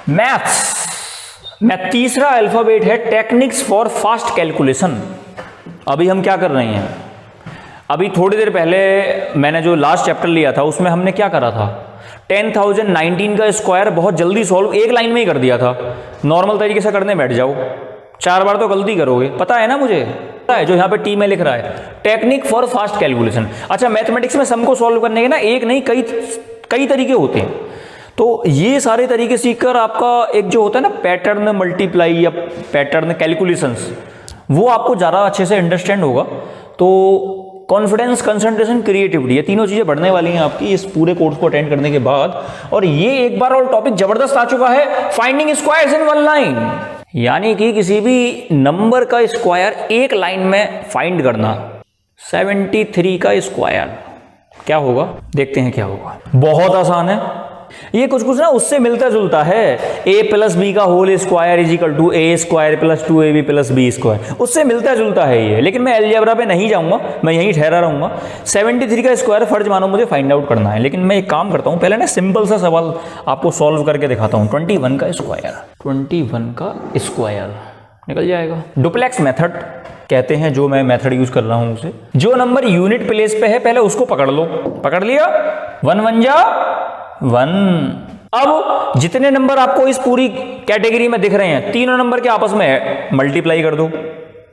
Maths में तीसरा alphabet है टेक्निक्स फॉर फास्ट कैलकुलेशन। अभी हम क्या कर रहे हैं, अभी थोड़ी देर पहले मैंने जो लास्ट चैप्टर लिया था उसमें हमने क्या करा था, 10,019 का स्क्वायर बहुत जल्दी सॉल्व एक लाइन में ही कर दिया था। नॉर्मल तरीके से करने बैठ जाओ, 4 बार तो गलती करोगे, पता है ना मुझे, पता है जो यहाँ पे टी में लिख रहा है, टेक्निक फॉर फास्ट कैलकुलेशन। अच्छा, मैथमेटिक्स में सम को सॉल्व करने के ना एक नहीं कई तरीके होते हैं, तो ये सारे तरीके सीखकर आपका एक जो होता है ना पैटर्न मल्टीप्लाई या पैटर्न कैलकुलेशंस, वो आपको ज़्यादा अच्छे से अंडरस्टैंड होगा। तो कॉन्फिडेंस, कंसंट्रेशन, क्रिएटिविटी, ये तीनों चीज़ें बढ़ने वाली हैं आपकी इस पूरे कोर्स को अटेंड करने के बाद। और ये एक बार और टॉपिक जबरदस्त आ चुका है, finding squares in one line, यानी कि किसी भी नंबर का स्क्वायर एक लाइन में फाइंड करना। 73 का स्क्वायर क्या होगा, देखते हैं क्या होगा। बहुत आसान है ये, कुछ ना उससे मिलता जुलता है। a प्लस बी का whole square is equal to A square plus 2ab plus B square, उससे मिलता जुलता है ये। लेकिन मैं अलजेब्रा पे नहीं जाऊंगा, मैं यहीं ठहरा रहूंगा। 73 का स्क्वायर फर्ज मानो मुझे फाइंड आउट करना है, लेकिन मैं एक काम करता हूं, पहले ना सिंपल सा सवाल आपको सॉल्व करके दिखाता हूं। 21 का स्क्वायर, 21 का स्क्वायर निकल जाएगा। डुप्लेक्स मेथड कहते हैं जो मैं मेथड यूज कर रहा हूं उसे। जो नंबर यूनिट प्लेस पे है पहले उसको पकड़ लो, पकड़ लिया, 1 1 जा 1। अब जितने नंबर आपको इस पूरी कैटेगरी में दिख रहे हैं, तीनों नंबर के आपस में मल्टीप्लाई कर दो,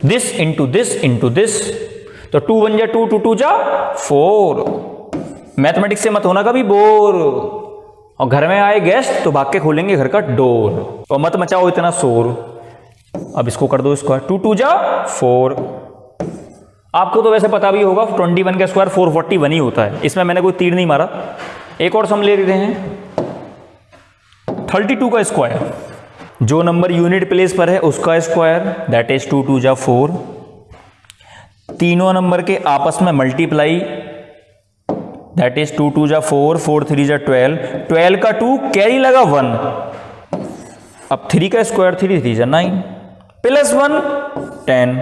this into this into this, तो 2 1 जा 2 2 2 जा 4। मैथमेटिक्स से मत होना कभी बोर, और घर में आए गेस्ट तो भाग के खोलेंगे घर का डोर, और मत मचाओ इतना शोर। अब इसको कर दो स्क्वायर, 2 2 जा 4। आपको तो वैसे पता भी होगा 21 का स्क्वायर 441 ही होता है, इसमें मैंने कोई तीर नहीं मारा। एक और सम ले लेते हैं, 32 का स्क्वायर, जो नंबर यूनिट प्लेस पर है उसका स्क्वायर, दैट इज 2 2 जा 4। तीनों नंबर के आपस में मल्टीप्लाई, दैट इज 2 2 जा 4, 4 3 जा 12, 12 का 2 कैरी लगा 1। अब 3 का स्क्वायर 3 3 जा 9 plus 1 10,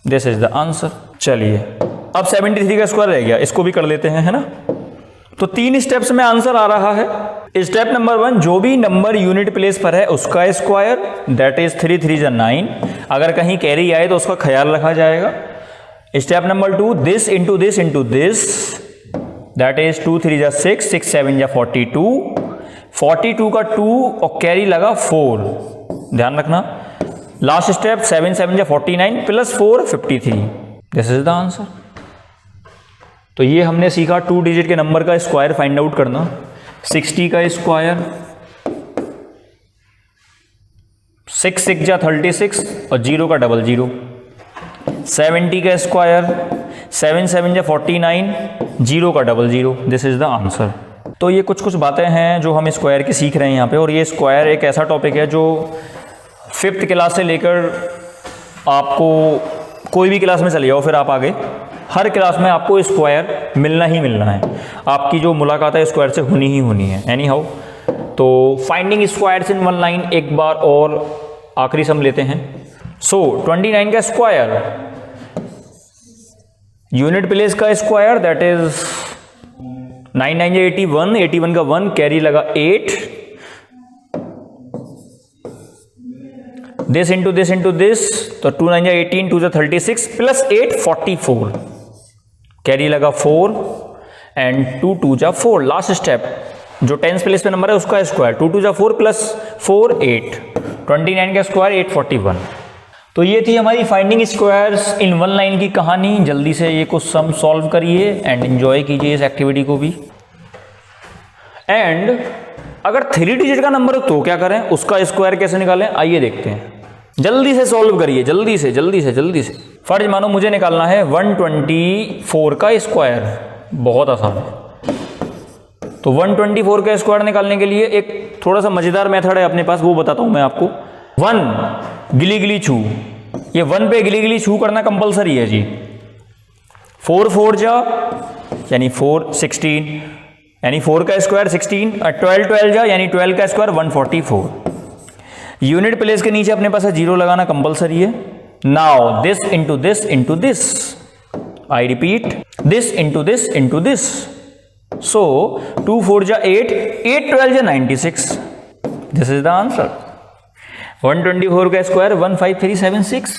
this is the answer. चलिए अब 73 का स्क्वायर रह गया, इसको भी कर लेते हैं, है ना। तो 3 स्टेप्स में आंसर आ रहा है। स्टेप नंबर 1, जो भी नंबर यूनिट प्लेस पर है उसका स्क्वायर, दैट इज 3 3 जा 9। अगर कहीं कैरी आए तो उसका ख्याल रखा जाएगा। Step number 2, this into this into this, that is 2 3 जा 6, 6 7 जा 42, 42 का 2 और कैरी लगा 4, ध्यान रखना। लास्ट स्टेप 7 7 जा 49 plus 4 53, this is the answer. तो ये हमने सीखा 2 डिजिट के नंबर का स्क्वायर फाइंड आउट करना। 60 का स्क्वायर, 6 6 जा 36 और 0 का 00। 70 का स्क्वायर, 7 7 जा 49, 0 का 00, दिस इज द आंसर। तो ये कुछ बातें हैं जो हम स्क्वायर की सीख रहे हैं यहाँ पे। और ये स्क्वायर एक ऐसा टॉपिक है जो 5th क्लास से लेकर आपको कोई भी क्लास में चले जाओ, फिर आप आगे हर क्लास में आपको स्क्वायर मिलना ही मिलना है। आपकी जो मुलाकात है स्क्वायर से होनी ही होनी है, एनी हाउ। तो finding squares in one line एक बार और आखिरी सम लेते हैं। सो 29 का स्क्वायर, यूनिट प्लेस का स्क्वायर, दैट इज 9 9 जा 81, 81 का 1 कैरी लगा 8, this into this into this, तो 2 9 जा 18, 2 जा 36 प्लस 8 44, कैरी लगा 4 एंड 2 2 जा 4। लास्ट स्टेप, जो 10th प्लेस पे नंबर है उसका स्क्वायर, 2 2 जा 4 प्लस 4 8, 29 का स्क्वायर 841। तो ये थी हमारी finding squares in one line की कहानी। जल्दी से ये कुछ सम सॉल्व करिए एंड एंजॉय कीजिए इस एक्टिविटी को भी। एंड अगर 3 डिजिट का नंबर हो तो क्या करें, उसका स्क्वायर कैसे निकालें, आइए देखते हैं। जल्दी से सॉल्व करिए, जल्दी से जल्दी से जल्दी से। फर्ज मानो मुझे निकालना है 124 का स्क्वायर, बहुत आसान है। तो 124 का स्क्वायर निकालने के लिए एक थोड़ा सा मजेदार मेथड है अपने पास, वो बताता हूं मैं आपको। 1 गिली गिली छू, ये 1 पे गिली गिली छू करना कंपलसरी है जी। 4 4 जा यानी 4 16, यानी 4 का स्क्वायर 16, और 12 12 जा यानी 12 का स्क्वायर 144। यूनिट प्लेस के नीचे अपने पास 0 लगाना कंपलसरी है। Now this into this into this, I repeat, this into this into this. So 2 4 जा 8, 8 12 जा 96, दिस इज द आंसर। 124 का स्क्वायर 15376,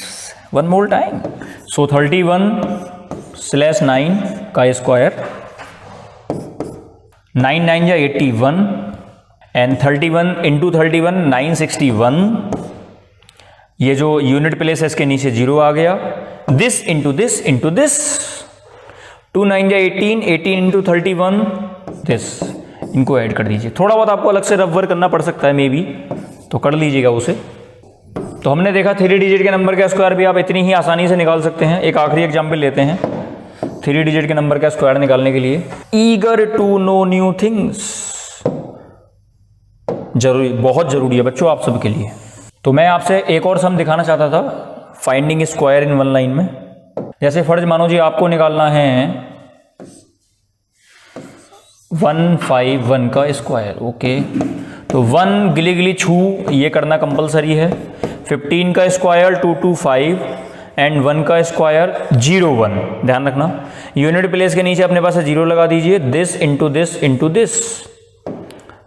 वन मोर टाइम। सो 31/9 का स्क्वायर, 9 9 जा 81 एंड 31 इंटू 31 961। ये जो यूनिट प्लेस है इसके नीचे 0 आ गया। This into this into this, 2 9 जा 18, 18 इंटू 31 दिस। इनको ऐड कर दीजिए। थोड़ा बहुत आपको अलग से रफ वर्क करना पड़ सकता है मे बी, तो कर लीजिएगा उसे। तो हमने देखा 3 डिजिट के नंबर का स्क्वायर भी आप इतनी ही आसानी से निकाल सकते हैं। एक आखिरी एग्जाम्पल लेते हैं 3 डिजिट के नंबर का स्क्वायर निकालने के लिए। Eager to know new things, जरूरी, बहुत जरूरी है बच्चों आप सबके लिए। तो मैं आपसे एक और सम दिखाना चाहता था, finding square in one line में। जैसे फर्ज मानो जी आपको निकालना है 151 का स्क्वायर। ओके, तो 1 गिली गिली छू ये करना कंपलसरी है। 15 का स्क्वायर 225 एंड 1 का स्क्वायर 01। ध्यान रखना यूनिट प्लेस के नीचे अपने पास 0 लगा दीजिए। This into this into this,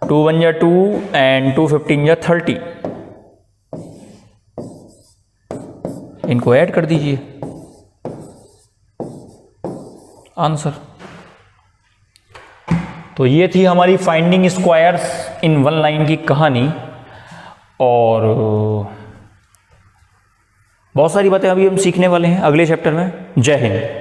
2 1 जा 2 एंड 2 15 जा 30। इनको ऐड कर दीजिए, आंसर। तो ये थी हमारी finding squares in one line की कहानी। और बहुत सारी बातें अभी हम सीखने वाले हैं अगले चैप्टर में। जय हिंद।